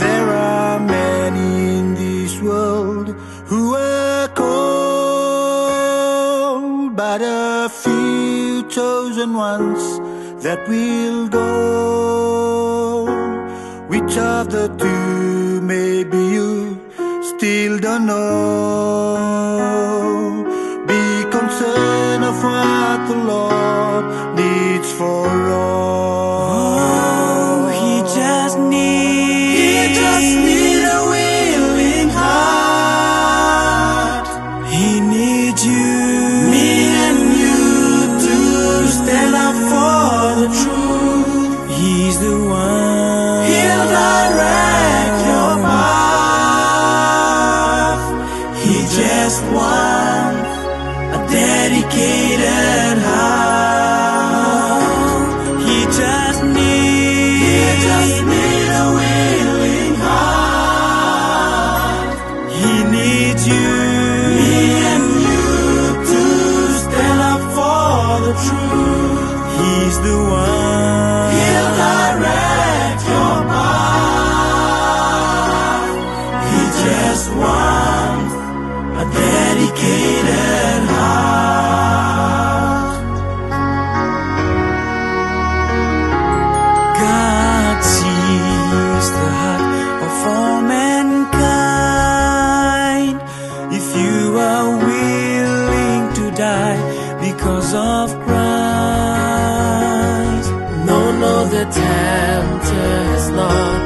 There are many in this world who are called, but a few chosen ones that will go. Which of the two maybe you still don't know. Be concerned of what the Lord needs for all. He just needs a willing heart. He needs you, Me and you to stand up for the truth. He's the one. He'll direct your path. He just wants a dedicated heart. He just needs a willing heart. He needs you, Me and you to stand up for the truth. He's the one. He'll direct your path. He just wants a dedicated heart. God sees the heart of all mankind. If you are willing to die because of Christ, none of the tempters, Lord,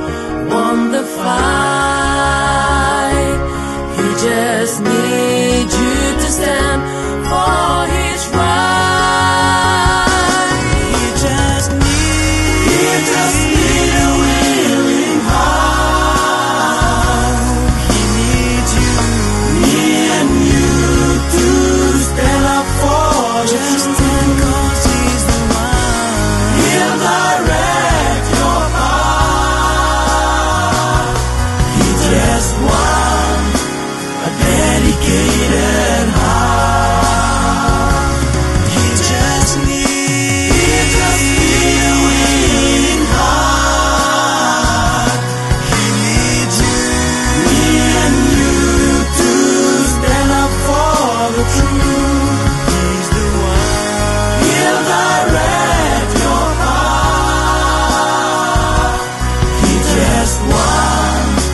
won the fight. He just needs you to stand for His right. He just needs a willing heart. He needs you, Me and you to stand up for the just truth. because He's the one. He'll direct your path. He just wants a dedicated heart. He just needs a willing heart. He needs you, Me and you to stand up for the truth. He's the one. He'll direct your path. He just wants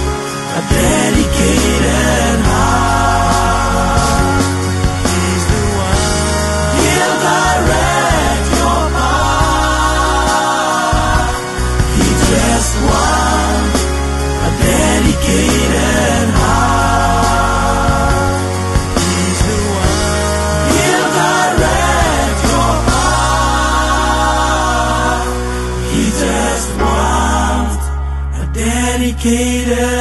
a dedicated heart. He's the one. He'll direct your path. He just wants a dedicated heart. He's the one. He'll direct your path. He just wants a dedicated